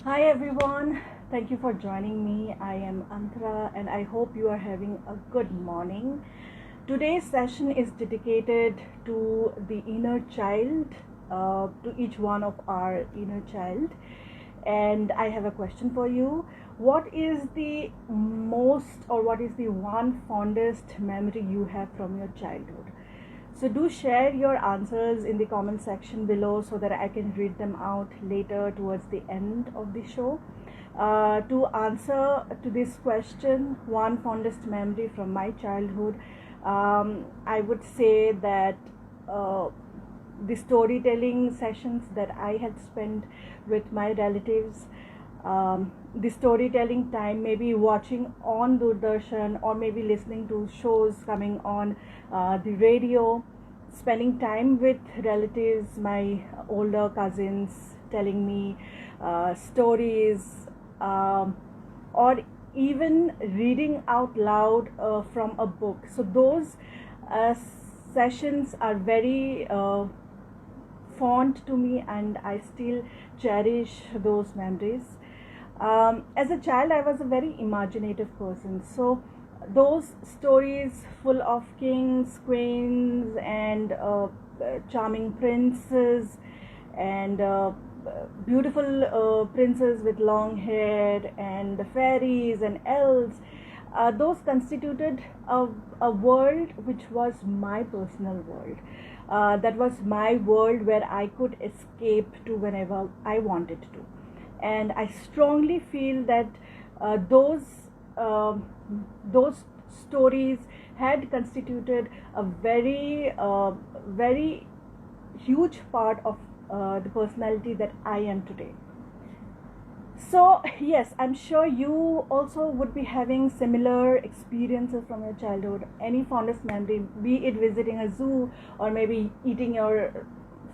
Hi everyone, thank you for joining me. I am Antara and I hope you are having a good morning. Today's session is dedicated to the inner child, to each one of our inner child. And I have a question for you. What is the most or what is the one fondest memory you have from your childhood? So do share your answers in the comment section below so that I can read them out later towards the end of the show. To answer to this question, one fondest memory from my childhood, I would say that the storytelling sessions that I had spent with my relatives, the storytelling time, maybe watching on Doordarshan or maybe listening to shows coming on the radio, spending time with relatives, my older cousins telling me stories, or even reading out loud from a book. So those uh, sessions are very fond to me and I still cherish those memories. As a child, I was a very imaginative person. So those stories full of kings, queens, and charming princes, and beautiful princes with long hair, and the fairies and elves. Those constituted a world which was my personal world. That was my world where I could escape to whenever I wanted to. And I strongly feel that uh, those um those stories had constituted a very huge part of the personality that I am today. So, yes, I'm sure you also would be having similar experiences from your childhood. Any fondest memory, be it visiting a zoo or maybe eating your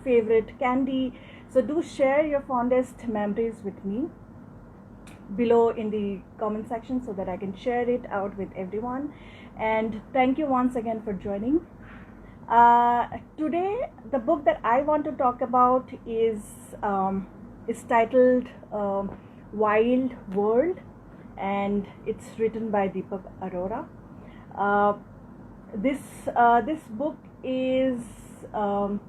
favorite candy. So, do share your fondest memories with me below in the comment section so that I can share it out with everyone. And thank you once again for joining. Today, the book that I want to talk about is titled Wild World, and it's written by Deepak Arora. Uh, this book is, um,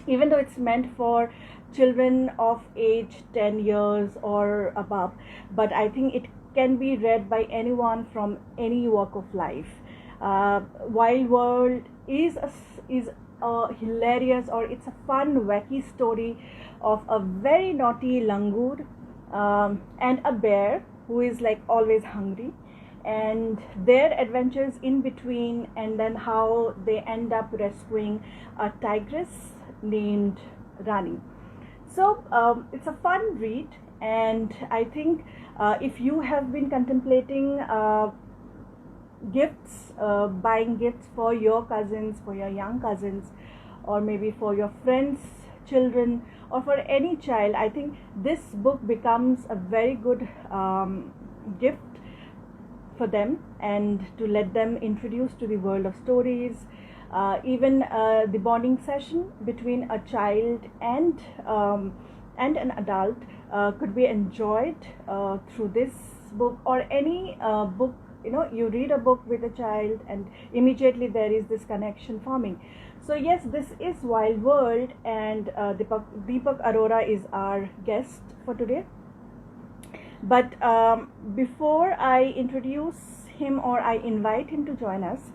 even though it's meant for children of age 10 years or above, but I think it can be read by anyone from any walk of life. Wild World is a hilarious, or it's a fun, wacky story of a very naughty langur and a bear who is like always hungry, and their adventures in between, and then how they end up rescuing a tigress named Rani. So it's a fun read, and I think if you have been contemplating gifts, buying gifts for your cousins, for your young cousins, or maybe for your friends' children, or for any child, I think this book becomes a very good gift for them, and to let them introduced to the world of stories. Even the bonding session between a child and an adult could be enjoyed through this book, or any book. You know, you read a book with a child and immediately there is this connection forming. So yes, this is Wild World, and Deepak Arora is our guest for today. But before I introduce him or I invite him to join us,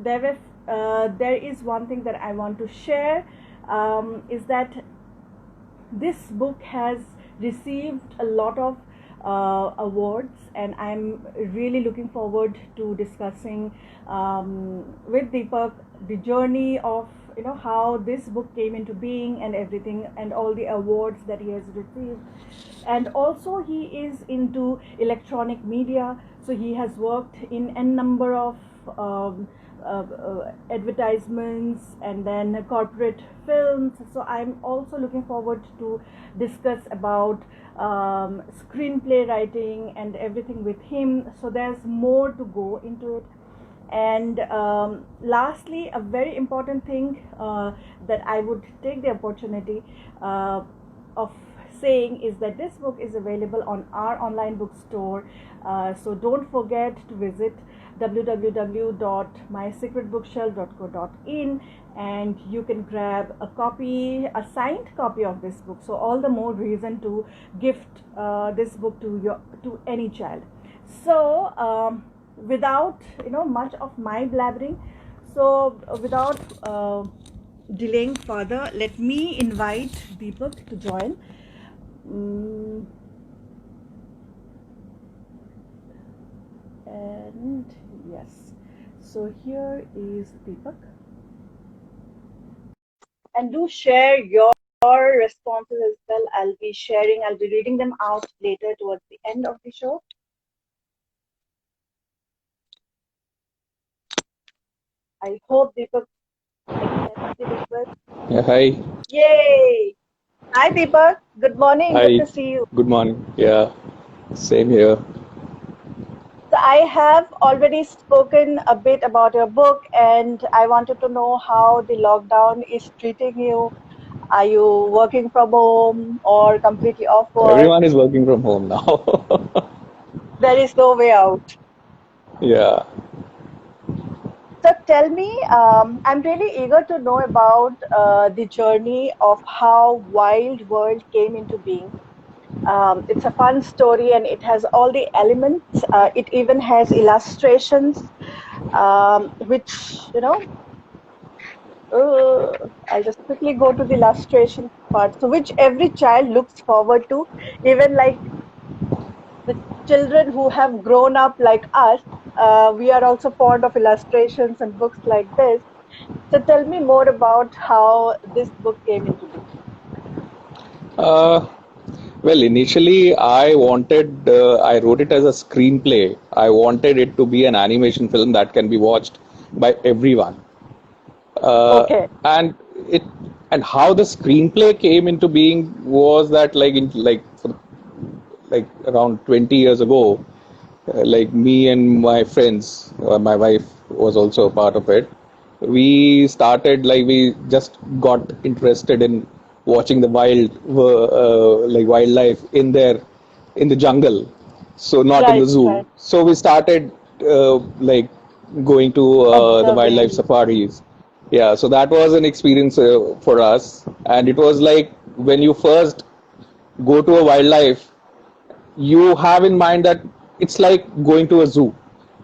there is one thing that I want to share, is that this book has received a lot of awards, and I'm really looking forward to discussing with Deepak the journey of, you know, how this book came into being and everything, and all the awards that he has received. And also he is into electronic media, so he has worked in a number of advertisements and then corporate films. So I'm also looking forward to discuss about screenplay writing and everything with him. So there's more to go into it. And lastly, a very important thing that I would take the opportunity of saying is that this book is available on our online bookstore. So don't forget to visit www.mysecretbookshelf.co.in, and you can grab a copy, a signed copy of this book. So all the more reason to gift this book to any child. So without much of my blabbering, so without delaying further, let me invite Deepak to join. And yes, so here is Deepak. And do share your responses as well. I'll be reading them out later towards the end of the show. I hope Deepak accepts the request. Yeah, hi. Yay! Hi Deepak, good morning. Hi. Good to see you. Good morning. Yeah, same here. So I have already spoken a bit about your book, and I wanted to know how the lockdown is treating you. Are you working from home or completely off work? Everyone is working from home now. There is no way out. Yeah. So tell me, I'm really eager to know about the journey of how Wild World came into being. It's a fun story, and it has all the elements. It even has illustrations, which, I'll just quickly go to the illustration part. So which every child looks forward to, even like the children who have grown up like us. We are also fond of illustrations and books like this. So tell me more about how this book came into being. Uh, well, initially I wrote it as a screenplay. I wanted it to be an animation film that can be watched by everyone. Okay, And it and how the screenplay came into being was that like around 20 years ago, like me and my friends, my wife was also a part of it. We just got interested in watching the wildlife in the jungle, so not in the right, zoo. right. So we started like going to the wildlife Observing. safaris. Yeah, so that was an experience for us, and it was like when you first go to a wildlife, you have in mind that it's like going to a zoo,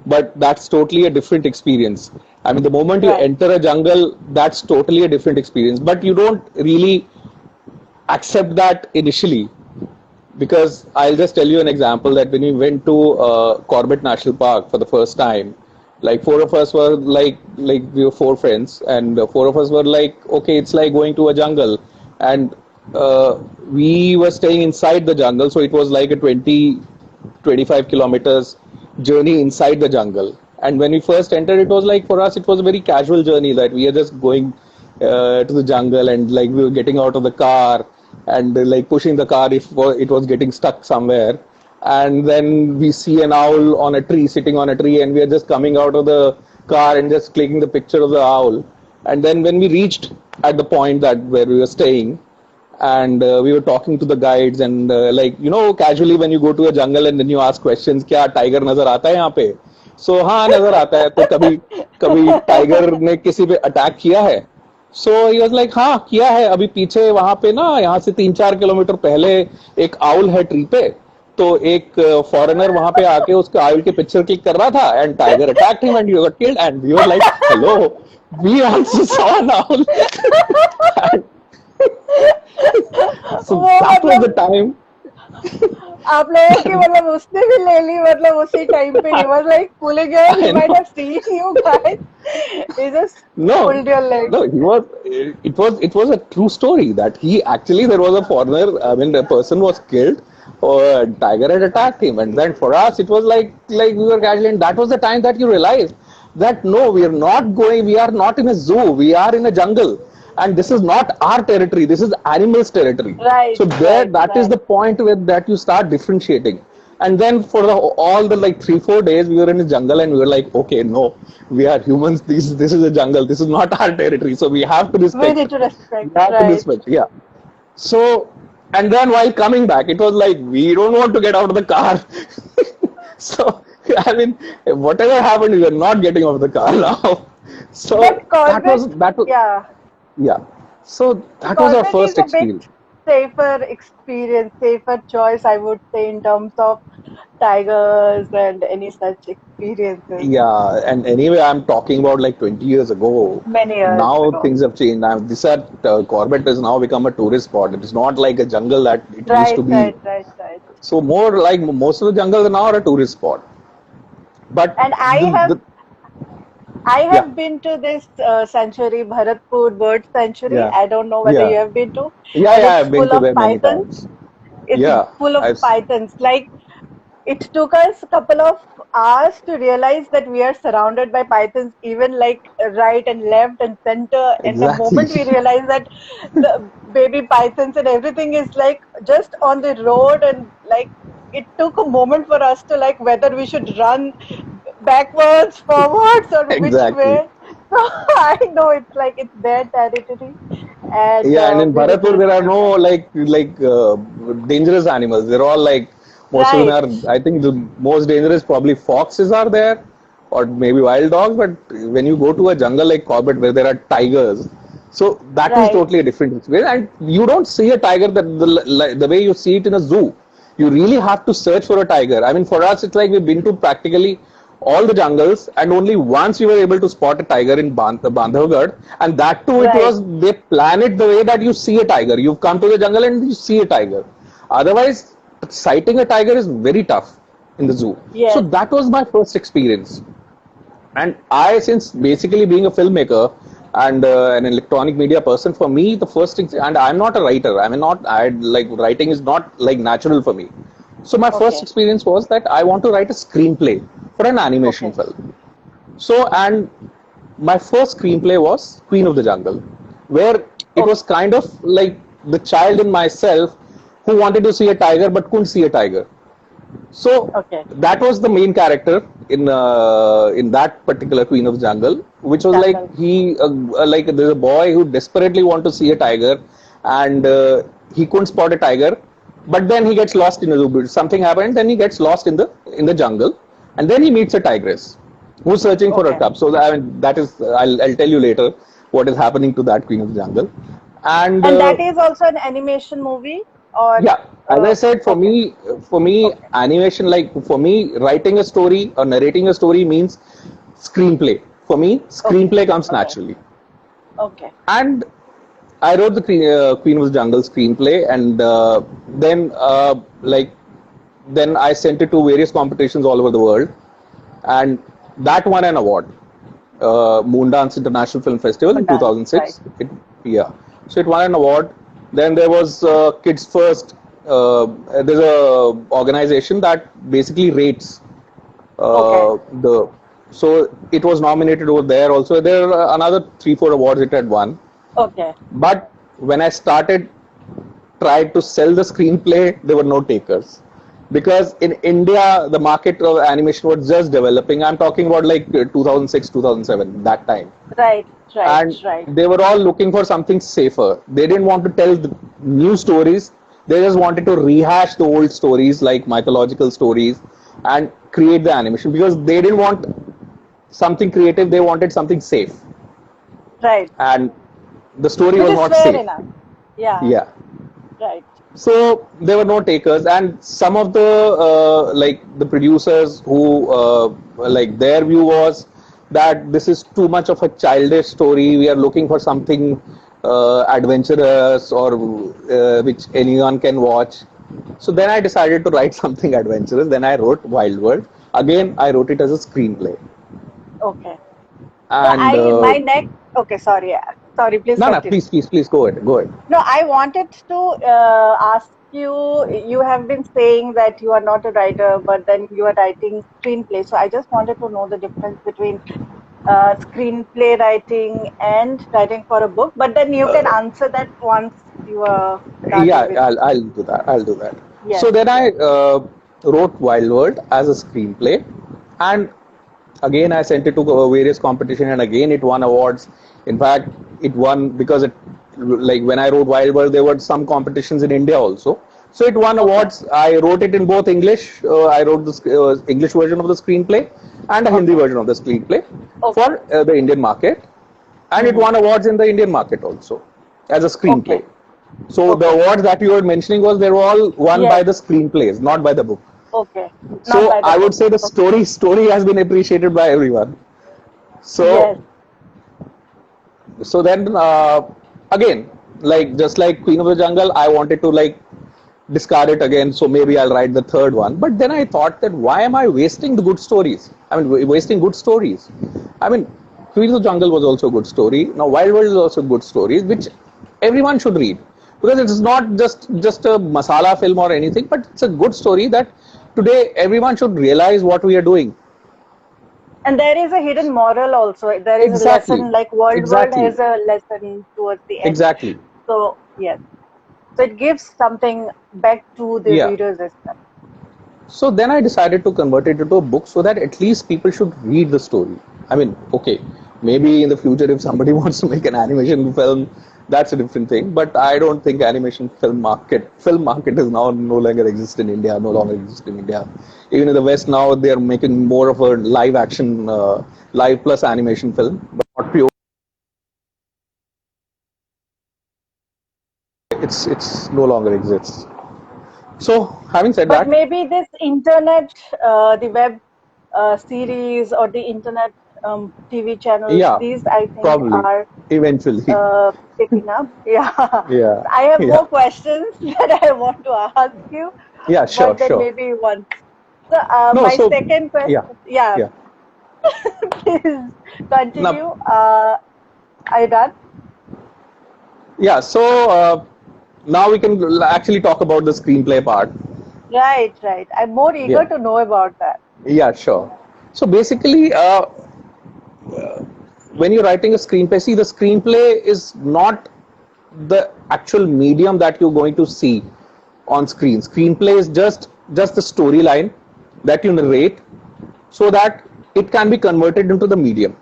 but that's totally a different experience. I mean, the moment you Right. enter a jungle, that's totally a different experience, but you don't really accept that initially, because I'll just tell you an example that when we went to Corbett National Park for the first time, like four of us were like we were four friends, and four of us were like, okay, it's like going to a jungle, and we were staying inside the jungle, so it was like a 25 kilometers journey inside the jungle. And when we first entered, it was like for us, it was a very casual journey that we are just going to the jungle, and like we were getting out of the car and like pushing the car if it was getting stuck somewhere. And then we see an owl on a tree, sitting on a tree, and we are just coming out of the car and just clicking the picture of the owl. And then when we reached at the point that where we were staying, and we were talking to the guides, and casually when you go to a jungle and then you ask questions, क्या tiger नजर आता है यहाँ पे? So हाँ नजर आता है. तो कभी कभी tiger ने किसी पे अटैक किया है? So he was like हाँ किया है. अभी पीछे वहां पे ना, यहाँ से 3-4 किलोमीटर पहले एक आउल है ट्री पे. तो एक फॉरेनर वहां पे आके उसके आउल के पिक्चर क्लिक कर रहा था, and tiger attacked him and he got killed, and we were like hello, we also saw an owl. So वो that was the मतलब time. आप लोगों की मतलब उसने भी ले ली मतलब उसी टाइम पे. He was like pulling your, he I might know. have seen you guys. He just No, pulled your leg. no, he was. It was a true story that he actually, there was a foreigner. I mean, the person was killed, or a tiger had attacked him, and then for us it was like we were casually, and that was the time that you realized that no, we are not going. We are not in a zoo. We are in a jungle, and this is not our territory. This is animals' territory. Right, So there, right, that is right. the point where that you start differentiating. And then for all the like 3-4 days we were in the jungle, and we were like, okay, no, we are humans. This is a jungle. This is not our territory. So we have to We respect. need to We respect, have to right? respect. Yeah. So And then while coming back, it was like, we don't want to get out of the car. So, I mean, whatever happened, we are not getting out of the car now. So But that was, yeah, yeah. So that was our Corbett is first a bit experience. safer experience, safer choice, I would say, in terms of tigers and any such experiences Yeah, and anyway, I'm talking about like 20 years ago. many years Now ago. things have changed. Now, Corbett has now become a tourist spot. It is not like a jungle that it used to Right, be. right, right, right. So more like most of the jungles are now are a tourist spot. But And the I yeah, have been to this sanctuary, Bharatpur Bird Sanctuary. yeah, I don't know whether you yeah, have been to, yeah, and yeah. it's I've been full to of there many pythons. times. It's Yeah, full of I've pythons. Like it took us a couple of hours to realize that we are surrounded by pythons, even like right and left and center. And the exactly. moment we realize that the baby pythons and everything is like just on the road, and like it took a moment for us to like whether we should run backwards, forwards, or which Exactly. way. So I know it's like it's their territory, and Yeah, and in we Bharatpur there are respect no that. dangerous animals. They're all like most of them Right, are. I think the most dangerous probably foxes are there, or maybe wild dogs. But when you go to a jungle like Corbett where there are tigers, so that is right, totally a different experience. And you don't see a tiger the way you see it in a zoo. You really have to search for a tiger. I mean, for us, it's like we've been to practically all the jungles, and only once we were able to spot a tiger in Bandhavgarh, and that too, it right. was they plan it the way that you see a tiger. You've come to the jungle and you see a tiger. Otherwise, sighting a tiger is very tough in the zoo. So Yes. that was my first experience. And I, since basically being a filmmaker and an electronic media person, for me, the first thing, and I'm not a writer. I mean, not, I like writing is not like natural for me. So my first Okay. experience was that I want to write a screenplay for an animation Okay. film. So, and my first screenplay was Queen of the Jungle, where it Okay. was kind of like the child in myself who wanted to see a tiger but couldn't see a tiger. So Okay. that was the main character in that particular Queen of the Jungle, which was like Jungle. like there's a boy who desperately want to see a tiger, and he couldn't spot a tiger, but then he gets lost in a zoo. Something happened, then he gets lost in the jungle, and then he meets a tigress who's searching for a Okay. cub. So I mean, that is I'll tell you later what is happening to that Queen of the Jungle, and And that is also an animation movie, or yeah, as I said, okay. for me, Okay. animation, like for me, writing a story or narrating a story means screenplay. For me, Okay. screenplay comes Okay. naturally. Okay. And I wrote the Queen of the Jungle screenplay, and like then I sent it to various competitions all over the world, and that won an award. Moondance International Film Festival in Dance. Right. 2006. Yeah, so it won an award. Then there was Kids First. There's a organization that basically rates Okay. the. So it was nominated over there also. There are another 3 4 awards it had won. Okay. But when I started tried to sell the screenplay, there were no takers. Because in India, the market of animation was just developing. I'm talking about like 2006, 2007, that time. Right. Right. And Right. they were all looking for something safer. They didn't want to tell the new stories. They just wanted to rehash the old stories, like mythological stories, and create the animation because they didn't want something creative. They wanted something safe. Right. And the story Which was is not fair safe. enough. Yeah. Yeah. Right. So there were no takers, and some of the like the producers who like their view was that this is too much of a childish story. We are looking for something adventurous or which anyone can watch. So then I decided to write something adventurous. Then I wrote Wild World. Again, I wrote it as a screenplay, Okay. So and my next. Okay. Sorry. Sorry. Please no, no, continue. please go ahead, go ahead. No, I wanted to ask you. You have been saying that you are not a writer, but then you are writing screenplay. So I just wanted to know the difference between screenplay writing and writing for a book. But then you can answer that once you are Yeah, done with. I'll do that. I'll do that. Yes, So then I yes. wrote Wild World as a screenplay, and again I sent it to various competition, and again it won awards. In fact, it won because it like when I wrote Wild World, there were some competitions in India also. So it won Okay. awards. I wrote it in both English. I wrote the English version of the screenplay and a Hindi Okay. version of the screenplay Okay. for the Indian market, and it Mm-hmm. won awards in the Indian market also as a Okay. screenplay. So the Okay. awards that you were mentioning was they were all won by Yes. the screenplays, not by the book. Okay. Not So by the I would book. say the Okay. story has been appreciated by everyone. Yes. So then again, like just like Queen of the Jungle, I wanted to like discard it again, so maybe I'll write the third one. But then I thought that why am I wasting the good stories? I mean, wasting good stories. I mean, Queen of the Jungle was also a good story. Now Wild World is also a good story, which everyone should read, because it's not just a masala film or anything, but it's a good story that today everyone should realize what we are doing. And there is a hidden moral also. There is a Exactly, lesson, like World exactly, has a lesson towards the end. exactly. So yes. So it gives something back to the Yeah. readers as well. So then I decided to convert it into a book so that at least people should read the story. I mean, okay, maybe in the future if somebody wants to make an animation film, that's a different thing. But I don't think animation film market is now no longer exist in India, no longer exist in India. Even in the West now, they are making more of a live action, live plus animation film, but not pure. It's no longer exists. So having said But that, maybe this internet, the web series or the internet TV channels, yeah, these I think probably, are eventually, picking up. Yeah. yeah, I have yeah. more questions that I want to ask you, Yeah, sure, but then sure. maybe once. So No, my so second yeah, question, yeah, yeah. please continue. Now, Are you done? yeah. So now we can actually talk about the screenplay part. Right, right. I'm more eager Yeah, to know about that. yeah, sure. So basically, when you're writing a screenplay, see, the screenplay is not the actual medium that you're going to see on screen. Screenplay is just the storyline that you narrate, so that it can be converted into the medium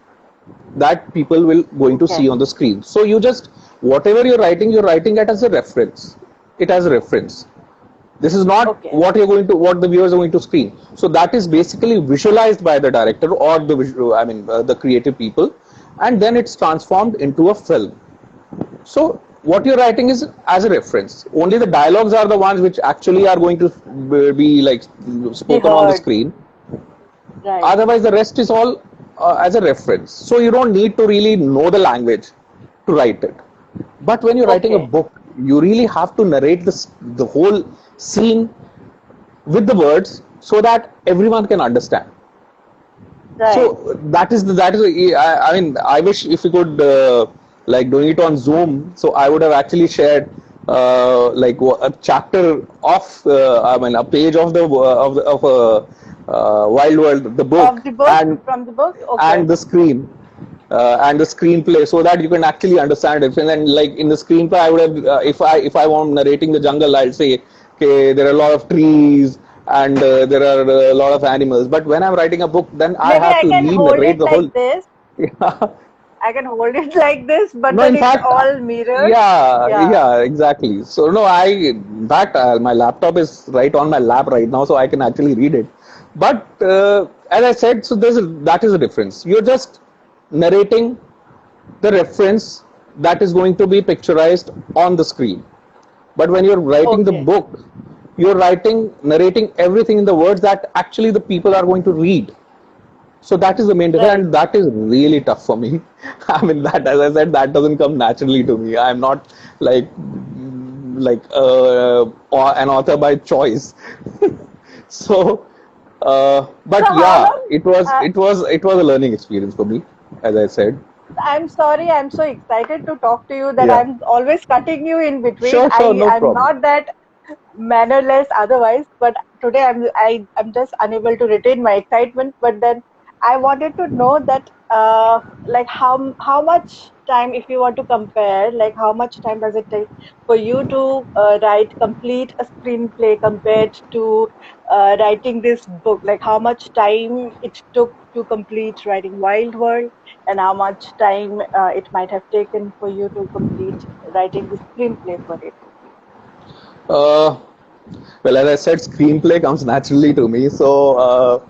that people will going to Okay, see on the screen. So you just whatever you're writing it as a reference. It as a reference. This is not okay, what the viewers are going to screen. So that is basically visualized by the director or the creative people, and then it's transformed into a film. So what you're writing is as a reference. Only the dialogues are the ones which actually are going to be like be spoken on the heard. screen. Right. Otherwise, the rest is all as a reference. So you don't need to really know the language to write it. But when you're writing a Okay. book, you really have to narrate the whole scene with the words so that everyone can understand. Right. So I mean, I wish if we could like doing it on Zoom. So I would have actually shared like a chapter of I mean a page of Wild World, the Of book, the book, from the book. Okay. and the screen and the screenplay, so that you can actually understand it. And then, like in the screenplay, I would have if I want narrating the jungle, I'll say, okay, there are a lot of trees and there are a lot of animals. But when I'm writing a book, then I Maybe have I to can hold re-narrate it the whole. like this. Yeah. I can hold it like this, but No, then in it's fact, all mirrored. yeah, Yeah. yeah, exactly. So no, in fact, my laptop is right on my lap right now, so I can actually read it. But as I said, so that is a difference. You're just narrating the reference that is going to be picturized on the screen. But when you're writing the Okay. book, you're narrating everything in the words that actually the people are going to read. So that is the main difference, Right. and that is really tough for me. I mean, that, as I said, that doesn't come naturally to me. I'm not like an author by choice. So, So but how yeah, long? Uh, it was a learning experience for me, as I said. I'm sorry. I'm so excited to talk to you that Yeah, I'm always cutting you in between. sure, sure, no I'm problem. not that mannerless otherwise, but today I'm just unable to retain my excitement. But then I wanted to know that like how much time, if you want to compare, like how much time does it take for you to complete a screenplay compared to writing this book? Like how much time it took to complete writing Wild World, and how much time it might have taken for you to complete writing the screenplay for it? Uh, well, as I said, screenplay comes naturally to me. So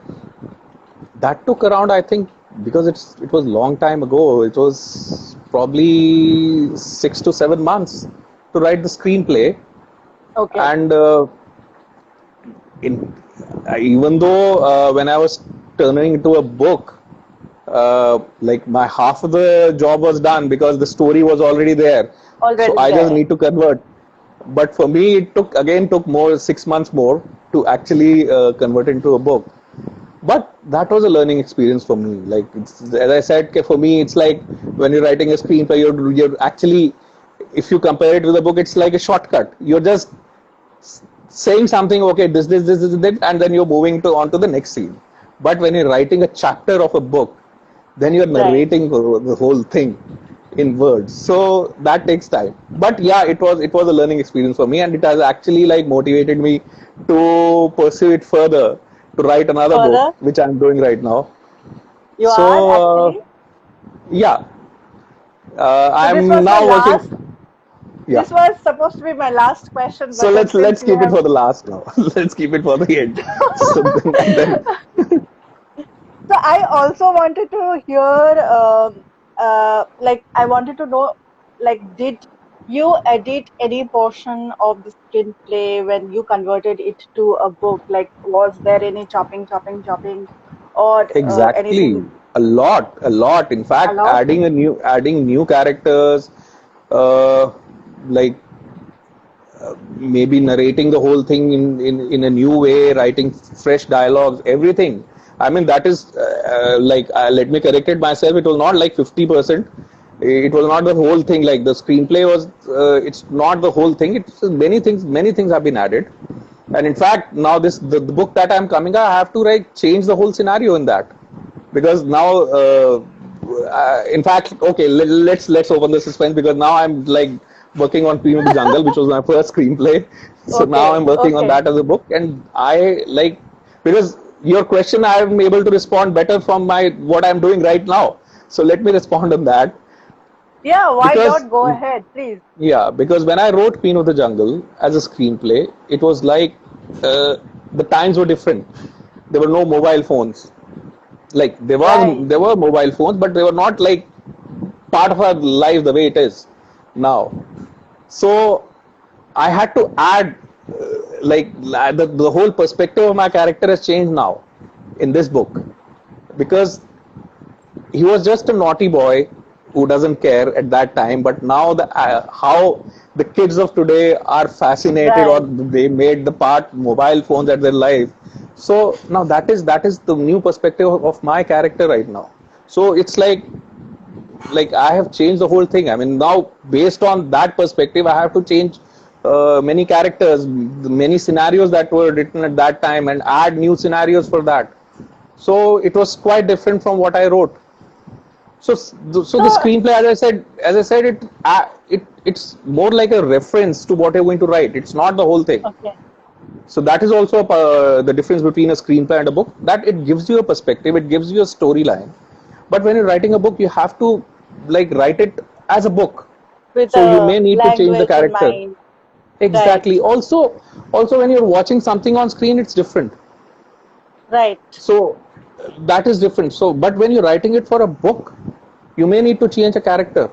that took around, I think, because it was long time ago. It was probably 6 to 7 months to write the screenplay, Okay. and in even though when I was turning into a book, like my half of the job was done because the story was already there. So Already I just there. need to convert. But for me, it took more 6 months more to actually convert into a book. But that was a learning experience for me. Like as I said, for me, it's like when you're writing a screenplay, you're actually, if you compare it with a book, it's like a shortcut. You're just saying something, okay, this, that, and then you're moving to on to the next scene. But when you're writing a chapter of a book, then you're Right. narrating the whole thing in words. So that takes time. But yeah, it was a learning experience for me, and it has actually like motivated me to pursue it further, to write another book, Further, which I'm doing right now. you So are actually. yeah, So this I'm was my now working. last. Yeah. This was supposed to be my last question, So but then since let's you keep it have, for the last now. Let's keep it for the end. So then so I also wanted to hear, like I wanted to know, like, did you edit any portion of the screenplay when you converted it to a book? Like, was there any chopping, or anything exactly, a lot. In a fact, lot? adding new characters, uh, like maybe narrating the whole thing in a new way, writing fresh dialogues, everything. I mean, that is like, let me correct it myself. It was not like 50%. It was not the whole thing. Like the screenplay was, it's not the whole thing. It's many things have been added. And in fact, now the book that I'm coming, I have to like change the whole scenario in that, because now in fact, okay, let's open the suspense, because now I'm like working on Queen of the Jungle, which was my first screenplay. So now Okay, I'm working on okay. that as a book, and I like, because your question, I'm able to respond better from my what I'm doing right now. So let me respond on that. Yeah, why Because not? Go ahead, please. yeah, because when I wrote Queen of the Jungle as a screenplay, it was like uh, the times were different. There were no mobile phones. Like Right. there were mobile phones, but they were not like part of our life the way it is now. So I had to add, the whole perspective of my character has changed now in this book, because he was just a naughty boy who doesn't care at that time. But now the how the kids of today are fascinated, or Right. they made the part mobile phones at their life. So now that is the new perspective of my character right now. So it's like I have changed the whole thing. I mean, now based on that perspective, I have to change many characters, many scenarios that were written at that time, and add new scenarios for that. So it was quite different from what I wrote. So the So, screenplay, as I said, it's more like a reference to what you're going to write. It's not the whole thing. okay. So that is also the difference between a screenplay and a book. That it gives you a perspective, it gives you a storyline. But when you're writing a book, you have to like write it as a book. With So you a may need to change the language in character. mind. Right. Exactly. Also when you're watching something on screen, it's different. Right. So that is different. So, but when you're writing it for a book, you may need to change a character,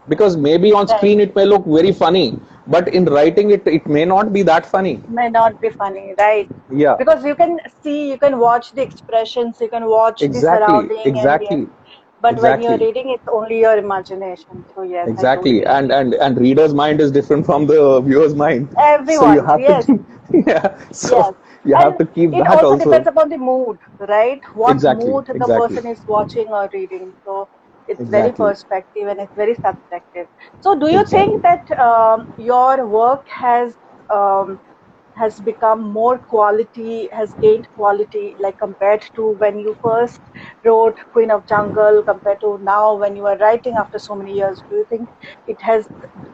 because maybe on Right. screen it may look very funny, but in writing it, it may not be that funny. May not be funny, right? Yeah, Because you can see, you can watch the expressions, you can watch the exactly, surrounding ambient, exactly, but when you're exactly, reading, it's only your imagination. So yes, I exactly. totally agree. And reader's mind is different from the viewer's mind. So you Everyone's, have to yes, keep, yeah. yes. So you have And to keep it that also depends also. upon the mood, right? What Exactly, mood the exactly, person is watching or reading. So it's very exactly, perspective and it's very subjective. So do you think exactly. that your work um, has become more quality, has gained quality, like compared to when you first wrote Queen of Jungle, compared to now when you are writing after so many years? Do you think it has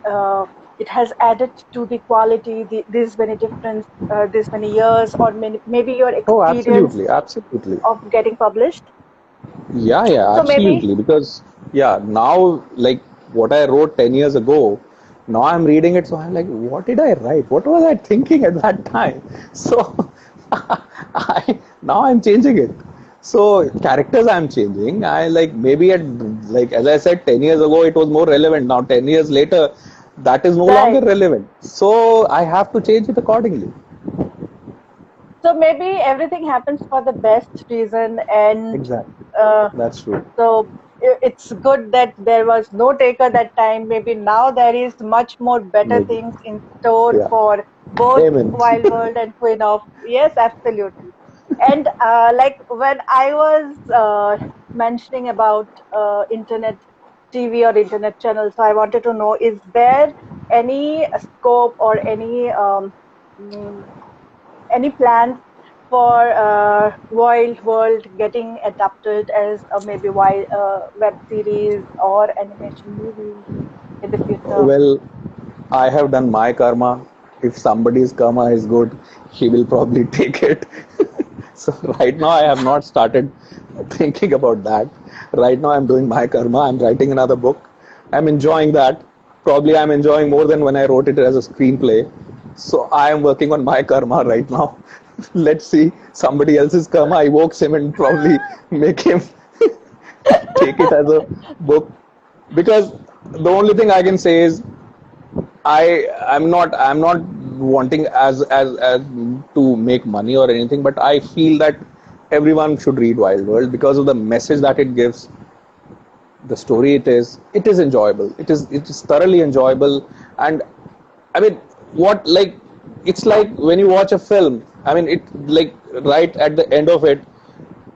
uh, it has added to the quality, this many difference, this many years, or maybe your Oh, experience absolutely, absolutely. of getting published? Yeah, yeah, So maybe absolutely. Because, yeah, now, like what I wrote 10 years ago, now I'm reading it, so I'm like, what did I write? What was I thinking at that time? So, now I'm changing it. So, characters I'm changing. I like maybe like, as I said, 10 years ago, it was more relevant. Now, 10 years later, that is no longer right. relevant. So, I have to change it accordingly. So maybe everything happens for the best reason, and Exactly. uh, That's true. so it's good that there was no taker that time. Maybe now there is much more better Maybe. things in store Yeah. for both Amen. Wild World and Queen of. Yes, absolutely. And like when I was mentioning about internet TV or internet channels, so I wanted to know: is there any scope or mm, any plans for Wild World getting adapted as maybe web series or animation movie in the future? Well, I have done my karma. If somebody's karma is good, he will probably take it. So right now I have not started thinking about that. Right now I'm doing my karma. I'm writing another book. I'm enjoying that. Probably I'm enjoying more than when I wrote it as a screenplay. So I am working on my karma right now. Let's see somebody else's karma evokes him and probably make him take it as a book, because the only thing I can say is I'm not wanting as to make money or anything, but I feel that everyone should read Wild World because of the message that it gives, the story it is enjoyable. It is thoroughly enjoyable. And I mean, what like it's like when you watch a film. I mean, it like right at the end of it,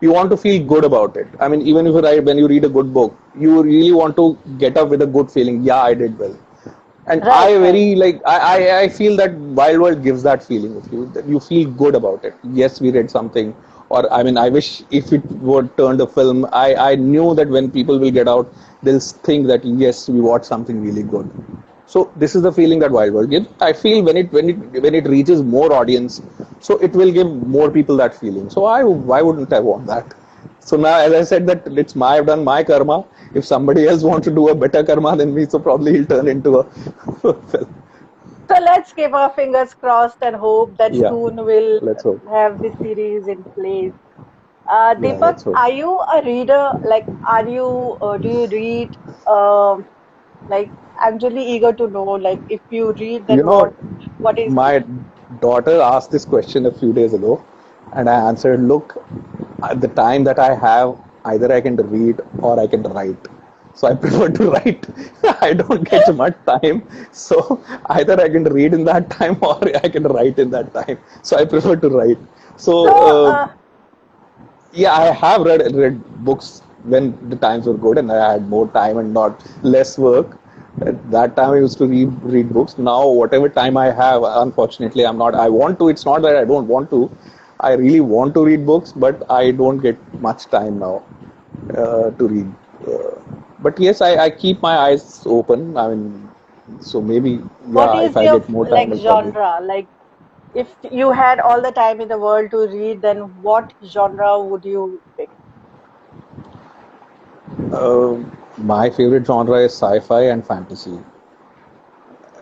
you want to feel good about it. I mean, even if when you read a good book, you really want to get up with a good feeling. Yeah, I did well. And Right, I right. very like I feel that Wild World gives that feeling with you, that you feel good about it. Yes, we read something, or I mean, I wish if it were turned a film, I knew that when people will get out, they'll think that yes, we watched something really good. So this is the feeling that Wild World gives. I feel when it reaches more audience, so it will give more people that feeling. So I why wouldn't I want that? So now, as I said, that I've done my karma. If somebody else wants to do a better karma than me, so probably he'll turn into a film. So let's keep our fingers crossed and hope that Yeah, soon we'll let's hope. have this series in place. Yeah, Deepak, let's hope. are you a reader? Like, do you read? Um, like, I'm really eager to know. Like, if you read, You then know, what is my daughter asked this question a few days ago, and I answered, look, at the time that I have, either I can read or I can write. So I prefer to write. I don't get much time. So either I can read in that time or I can write in that time. So I prefer to write. So so? yeah, I have read books when the times were good and I had more time and not less work. At that time I used to read books. Now whatever time I have, unfortunately I'm not. I want to. It's not that I don't want to. I really want to read books, but I don't get much time now to read. But yes, I keep my eyes open. I mean, so maybe What yeah, is if I your get more time, like I'll probably. genre? Like, if you had all the time in the world to read, then what genre would you pick? Uh, my favorite genre is sci-fi and fantasy.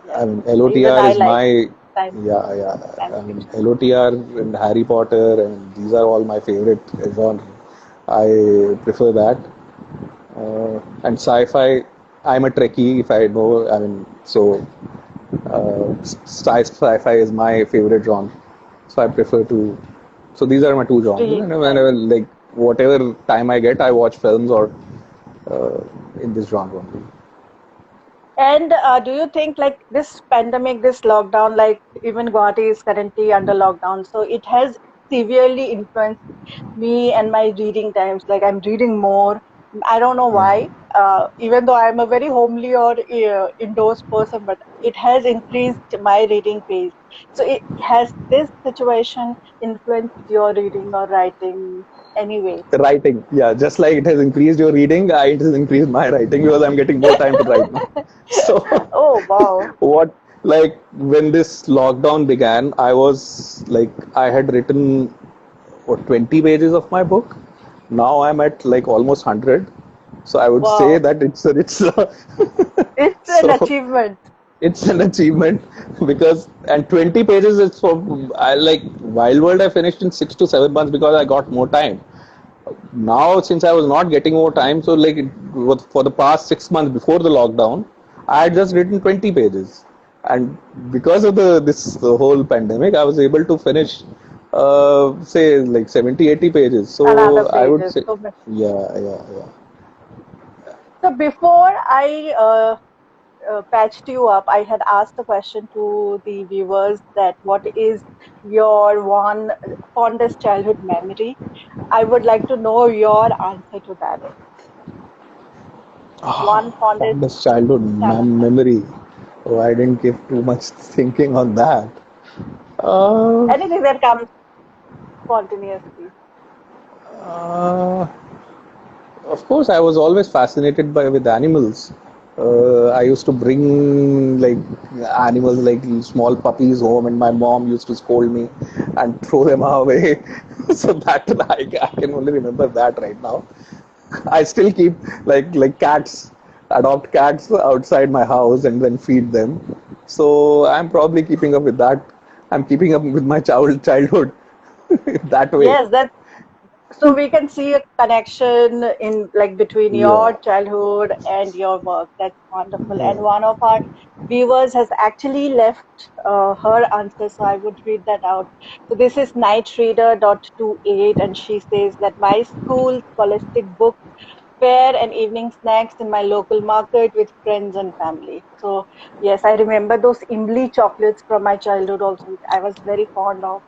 Yes, I mean, even LOTR I is like my, science yeah, yeah. science I mean, fiction. LOTR and Harry Potter, and these are all my favorite genre. I prefer that. And sci-fi, I'm a Trekkie, if I know. I mean, so sci-fi is my favorite genre. So I prefer to. So these are my two genres, Street and science. whenever like whatever time I get, I watch films or uh, in this genre only. And do you think like this pandemic, this lockdown, like even Guwahati is currently under lockdown, so it has severely influenced me and my reading times. Like I'm reading more. I don't know why. Even though I'm a very homely or indoors person, but it has increased my reading pace. So has this situation influenced your reading or writing anyway? Writing, yeah, just like it has increased your reading, it has increased my writing because I'm getting more time to write now. So, Oh wow. what, like, when this lockdown began, I was like, I had written, what, 20 pages of my book. Now I'm at like almost 100. So I would say Wow, that it's it's an so achievement. it's an achievement because and 20 pages is for I like Wild World I finished in 6 to 7 months because I got more time. Now since I was not getting more time, so like it was for the past 6 months before the lockdown, I had just written 20 pages, and because of the whole pandemic, I was able to finish say like 70, 80 pages. Another So I would pages. say So, much. yeah, yeah, yeah. So before I patched you up, I had asked the question to the viewers that what is your one fondest childhood memory? I would like to know your answer to that. One fondest Fondest childhood childhood memory. memory. Oh, I didn't give too much thinking on that. Uh, Anything that comes spontaneously. uh, Of course, I was always fascinated by with animals. I used to bring like animals like small puppies home, and my mom used to scold me and throw them away. So that I can only remember that right now. I still keep like cats, adopt cats outside my house and then feed them. So I'm probably keeping up with that. I'm keeping up with my childhood that way. Yes, that so we can see a connection in like between your Yeah, childhood and your work. That's wonderful. And yeah. one of our viewers has actually left her answer, so I would read that out. So this is nightreader.28, and she says that my school scholastic book fair and evening snacks in my local market with friends and family. So yes, I remember those Imbli chocolates from my childhood also, which I was very fond of.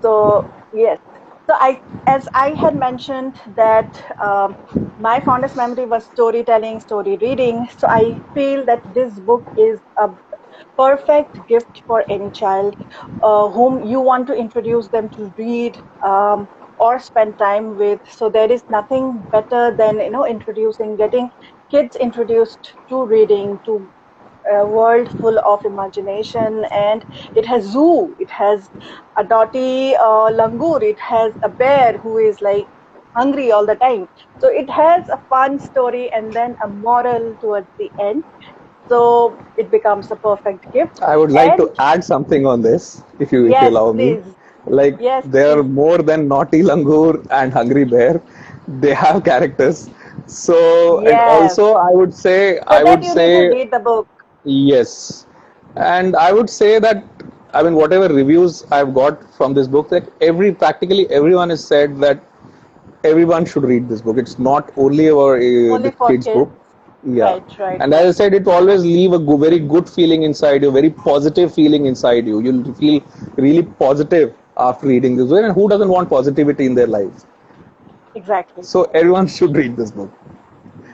So yes, so as I had mentioned that my fondest memory was storytelling, story reading. So I feel that this book is a perfect gift for any child whom you want to introduce them to read or spend time with. So there is nothing better than introducing, getting kids introduced to reading, to a world full of imagination. And it has zoo, it has a dotty langur, it has a bear who is like hungry all the time. So it has a fun story and then a moral towards the end, so it becomes a perfect gift. I would like to And add something on this, if you yes, allow me. please. Like Yes, there are please. more than Naughty Langur and Hungry Bear. They have characters. So and Yes. also For I that would you need to say read the book. yes. And I would say that I mean whatever reviews I've got from this book, like practically everyone has said that everyone should read this book. It's not only about Only the for kids' kids. book. Yeah. Right, right, And as right. I said, it always leave a very good feeling inside you, very positive feeling inside you. You'll feel really positive after reading this book. And who doesn't want positivity in their lives? Exactly. So everyone should read this book.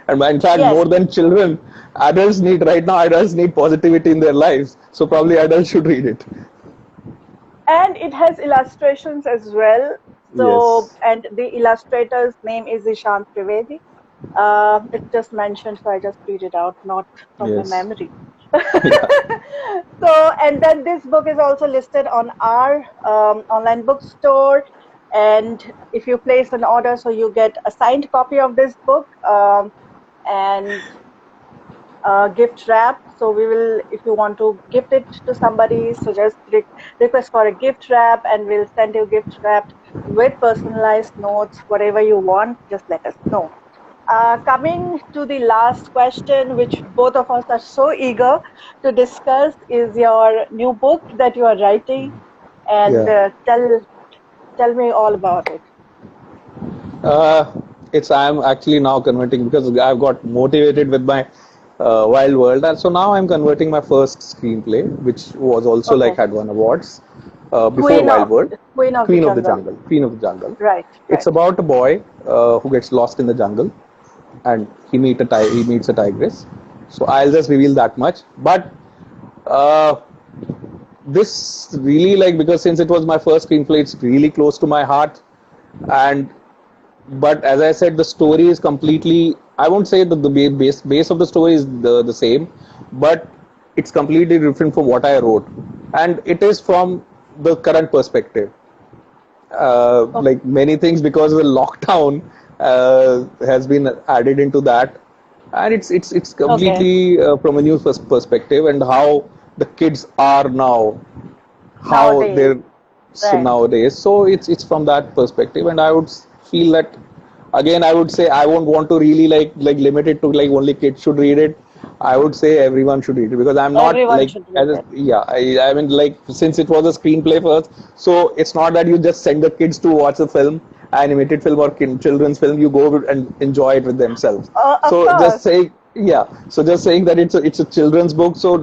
And in fact, Yes. more than children, adults need right now. Adults need positivity in their lives. So probably adults should read it. And it has illustrations as well. So, Yes. and the illustrator's name is Ishant Trivedi. It's just mentioned, so I just read it out, not from my Yes. memory. Yeah. So, and then this book is also listed on our online bookstore. And if you place an order, so you get a signed copy of this book and gift wrap. So we will, if you want to gift it to somebody, so just request for a gift wrap, and we'll send you gift wrapped with personalized notes, whatever you want. Just let us know. Coming to the last question, which both of us are so eager to discuss, is your new book that you are writing, and Yeah. tell me all about it. Uh, it's I'm actually now converting because I've got motivated with my Wild World, and so now I'm converting my first screenplay, which was also like Okay, had won awards before Queen Wild of World, Queen of the Queen of the Jungle. Jungle, Queen of the Jungle. Right, It's right. about a boy who gets lost in the jungle, and he meets a tigress. So I'll just reveal that much, but. Uh, this really like because since it was my first screenplay, it's really close to my heart, and but as I said, the story is completely. I won't say that the base of the story is the same, but it's completely different from what I wrote, and it is from the current perspective. Okay. Like many things, because of the lockdown, has been added into that, and it's Okay. completely from a new perspective, and how the kids are now, how Nowadays, they're so right. nowadays. So it's from that perspective, and I would feel that, again, I would say I won't want to really like limit it to like only kids should read it. I would say everyone should read it, because I'm not Everyone like, should read as a, it. yeah, I mean, like, since it was a screenplay first, so it's not that you just send the kids to watch a film, animated film or children's film. You go and enjoy it with themselves. Of So just course. saying, yeah. So just saying that it's a children's book, so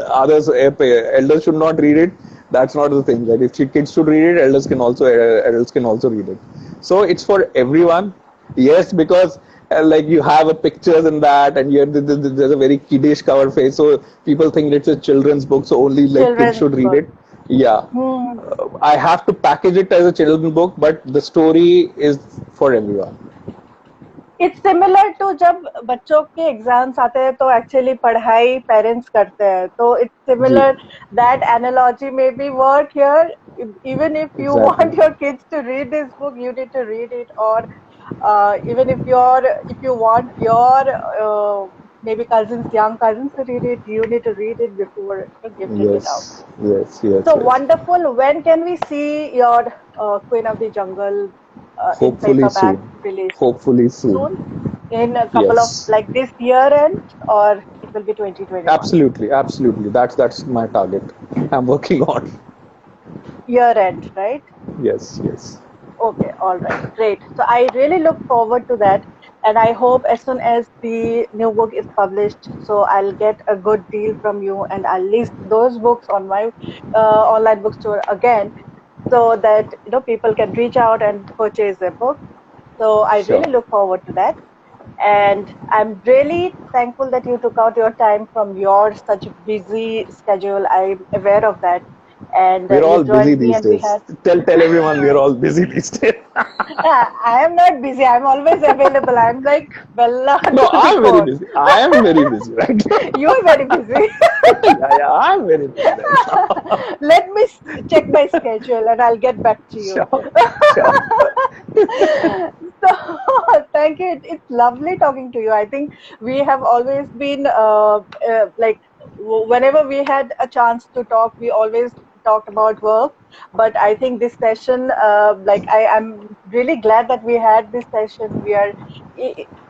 others, elders should not read it. That's not the thing. That if kids should read it, adults can also read it. So it's for everyone. Yes, because like you have a pictures in that, and there's a very kiddish cover face, so people think it's a children's book, so only like kids Children's should read book. it. Yeah, Hmm. I have to package it as a children's book, but the story is for everyone. It's similar to जब बच्चों के exams आते हैं तो actually पढ़ाई parents करते हैं तो it's ji, similar. That analogy may be work here. Even if you exactly. want your kids to read this book, you need to read it, or even if you want your maybe cousins, young cousins to read it, you need to read it before gifting it out. Yes, yes, yes, So yes. wonderful. When can we see your Queen of the Jungle in Hopefully paperback soon. release? Hopefully soon. Soon? In a couple of, Yes, like, this year end, or it will be 2021? absolutely, absolutely. That's my target. I'm working on. Year end, right? Yes, yes. Okay, all right, great. So I really look forward to that, and I hope as soon as the new book is published, so I'll get a good deal from you, and I'll list those books on my online bookstore again, so that people can reach out and purchase the book. So I Sure. really look forward to that. And I'm really thankful that you took out your time from your such busy schedule. I'm aware of that. And We're you all busy joined me, these and we days. had. Tell everyone we're all busy these days. I am not busy. I'm always available. I'm like Bella No, to the I'm very core. busy. I am very busy right You are very busy. yeah, yeah, I'm very busy right now. Let me check my schedule and I'll get back to you. Sure, sure. So thank you. It's lovely talking to you. I think we have always been like whenever we had a chance to talk, we always talked about work. But I think this session, like I'm really glad that we had this session. We are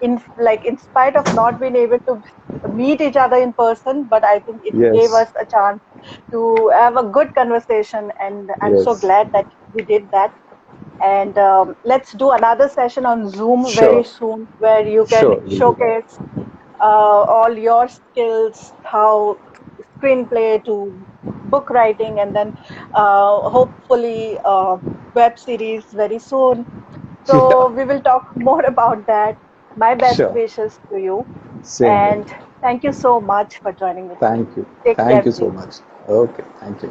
in spite of not being able to meet each other in person, but I think it gave Yes, us a chance to have a good conversation, and I'm so yes. glad that we did that. And let's do another session on Zoom very Sure, soon, where you can sure. We'll do that. showcase all your skills, how screenplay to book writing, and then hopefully web series very soon. Yeah, So we will talk more about that. My best sure. wishes to you, Same here. and thank you so much for joining with me. Thank you. Take Thank care, you so please. much. Okay, thank you.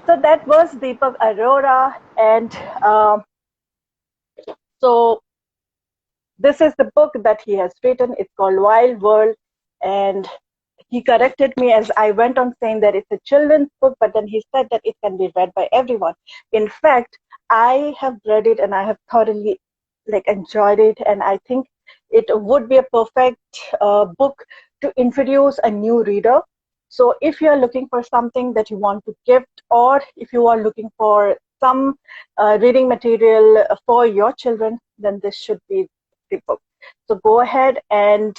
So that was Deepak Arora, and um, so this is the book that he has written. It's called Wild World, and he corrected me as I went on saying that it's a children's book, but then he said that it can be read by everyone. In fact, I have read it and I have thoroughly enjoyed it, and I think it would be a perfect book to introduce a new reader. So if you are looking for something that you want to gift, or if you are looking for some reading material for your children, then this should be the book. So go ahead and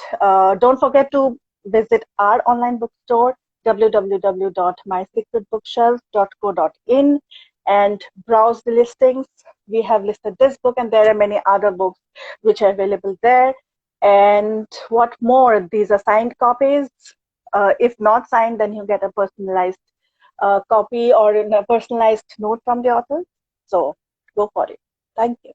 don't forget to visit our online bookstore, www.mysecretbookshelf.co.in, and browse the listings. We have listed this book, and there are many other books which are available there. And what more? These are signed copies. If not signed, then you get a personalized copy or a personalized note from the author. So go for it. Thank you.